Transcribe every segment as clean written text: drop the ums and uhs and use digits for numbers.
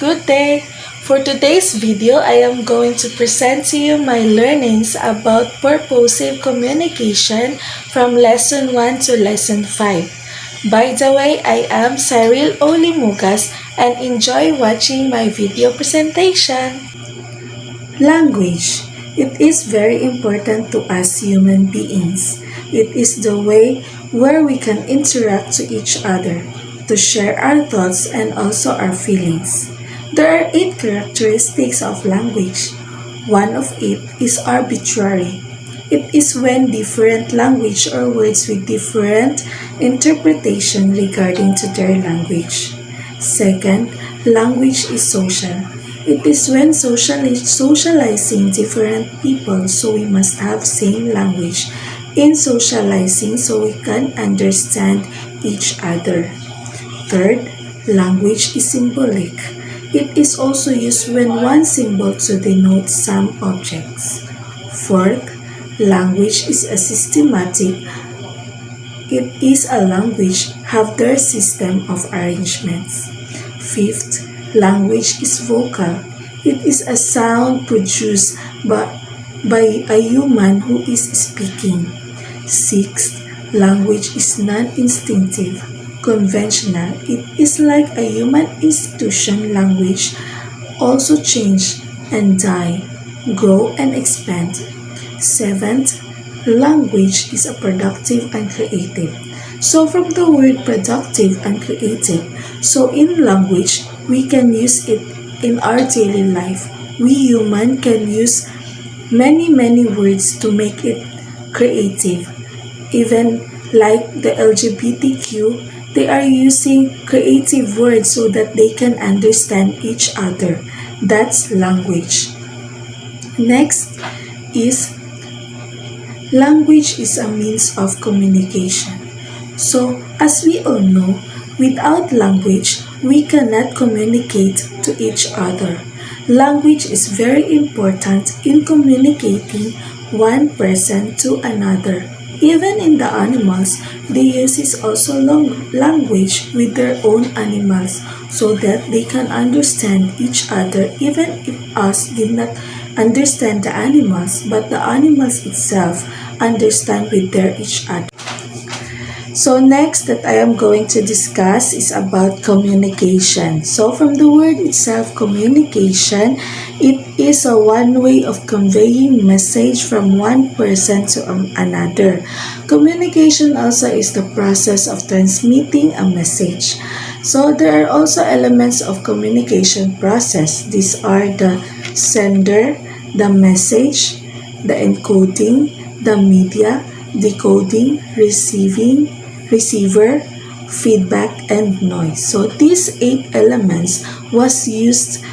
Good day! For today's video, I am going to present to you my learnings about purposive communication from Lesson 1 to Lesson 5. By the way, I am Cyril Olimugas and enjoy watching my video presentation. Language. It is very important to us human beings. It is the way where we can interact to each other, to share our thoughts and also our feelings. There are 8 characteristics of language. One of it is arbitrary. It is when different language or words with different interpretation regarding to their language. Second, language is social. It is when socializing different people, so we must have same language in socializing so we can understand each other. Third, language is symbolic. It is also used when one symbol to denote some objects. Fourth, language is a systematic. It is a language have their system of arrangements. Fifth, language is vocal. It is a sound produced by a human who is speaking. Sixth, language is non-instinctive, conventional. It is like a human institution language, also change and die, grow and expand. Seventh, language is a productive and creative. So from the word productive and creative, so in language, we can use it in our daily life. We human can use many words to make it creative. Even like the LGBTQ, they are using creative words so that they can understand each other. That's language. Next is language is a means of communication. So, as we all know, without language, we cannot communicate to each other. Language is very important in communicating one person to another. Even in the animals, they use also language with their own animals so that they can understand each other even if us did not understand the animals, but the animals itself understand with their each other. So next that I am going to discuss is about communication. So from the word itself, communication, it is a one way of conveying message from one person to another. Communication also is the process of transmitting a message. So there are also elements of communication process. These are the sender, the message, the encoding, the media, decoding, receiver, feedback, and noise. So these 8 elements was used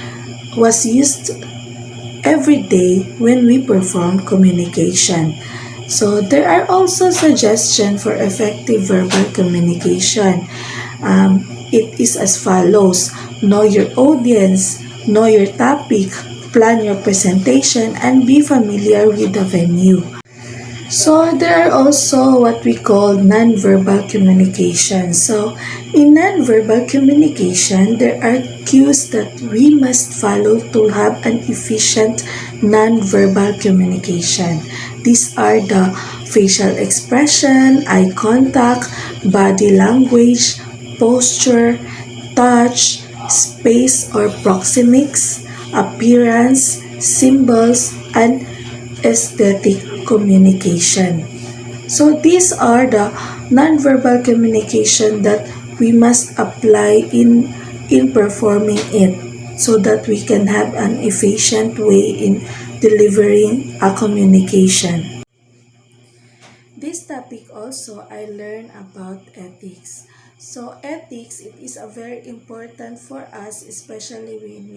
every day when we perform communication. So there are also suggestions for effective verbal communication. It is as follows: know your audience, know your topic, plan your presentation, and be familiar with the venue. So there are also what we call nonverbal communication. So in nonverbal communication, there are cues that we must follow to have an efficient nonverbal communication. These are the facial expression, eye contact, body language, posture, touch, space or proxemics, appearance, symbols, and aesthetic communication. So these are the nonverbal communication that we must apply in performing it so that we can have an efficient way in delivering a communication. This topic also I learned about ethics. So ethics, it is a very important for us, especially when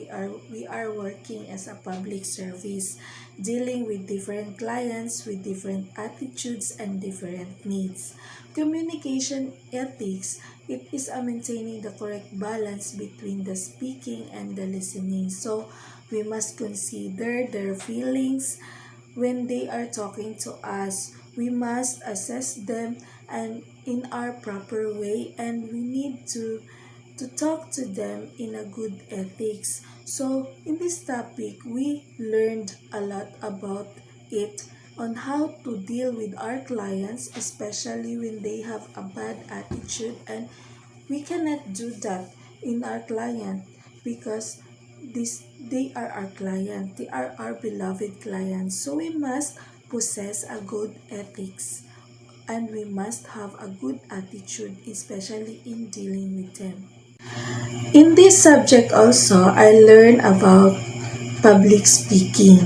we are working as a public service, dealing with different clients with different attitudes and different needs. Communication ethics, it is a maintaining the correct balance between the speaking and the listening. So we must consider their feelings when they are talking to us. We must assess them and in our proper way, and we need to to talk to them in a good ethics. So in this topic, we learned a lot about it on how to deal with our clients, especially when they have a bad attitude, and we cannot do that in our client because they are our client, they are our beloved clients. So we must possess a good ethics and we must have a good attitude, especially in dealing with them. In this subject also, I learned about public speaking.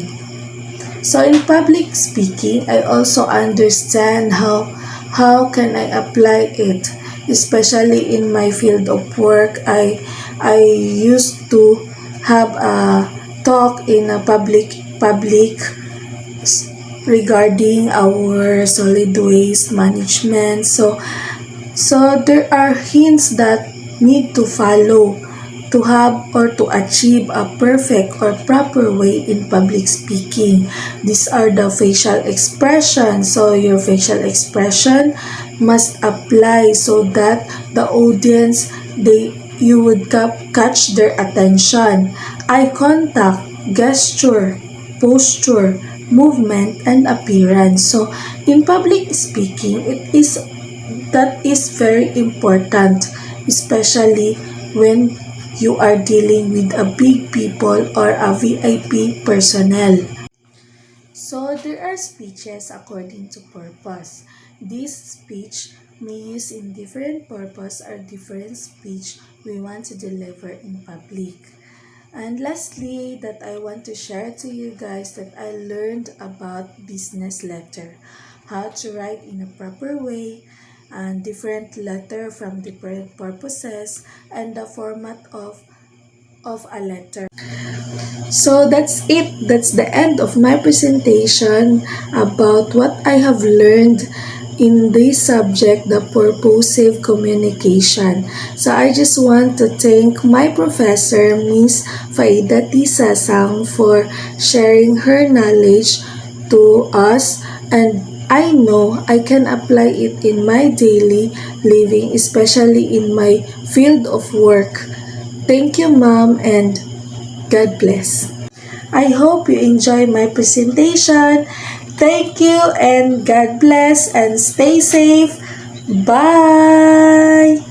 So in public speaking, I also understand how can I apply it, especially in my field of work. I used to have a talk in a public regarding our solid waste management. So there are hints that need to follow to have or to achieve a perfect or proper way in public speaking. These are the facial expressions. So your facial expression must apply so that the audience you would catch their attention. Eye contact, gesture, posture, movement, and appearance. So in public speaking, that is very important, especially when you are dealing with a big people or a VIP personnel. So there are speeches according to purpose. This speech may use in different purpose or different speech we want to deliver in public. And lastly, that I want to share to you guys that I learned about business letter, how to write in a proper way, and different letter from different purposes, and the format of a letter. So that's it. That's the end of my presentation about what I have learned in this subject, the purposive communication. So I just want to thank my professor, Miss Faida Tisasang, for sharing her knowledge to us, and I know I can apply it in my daily living, especially in my field of work. Thank you, ma'am, and God bless. I hope you enjoy my presentation. Thank you and God bless and stay safe. Bye!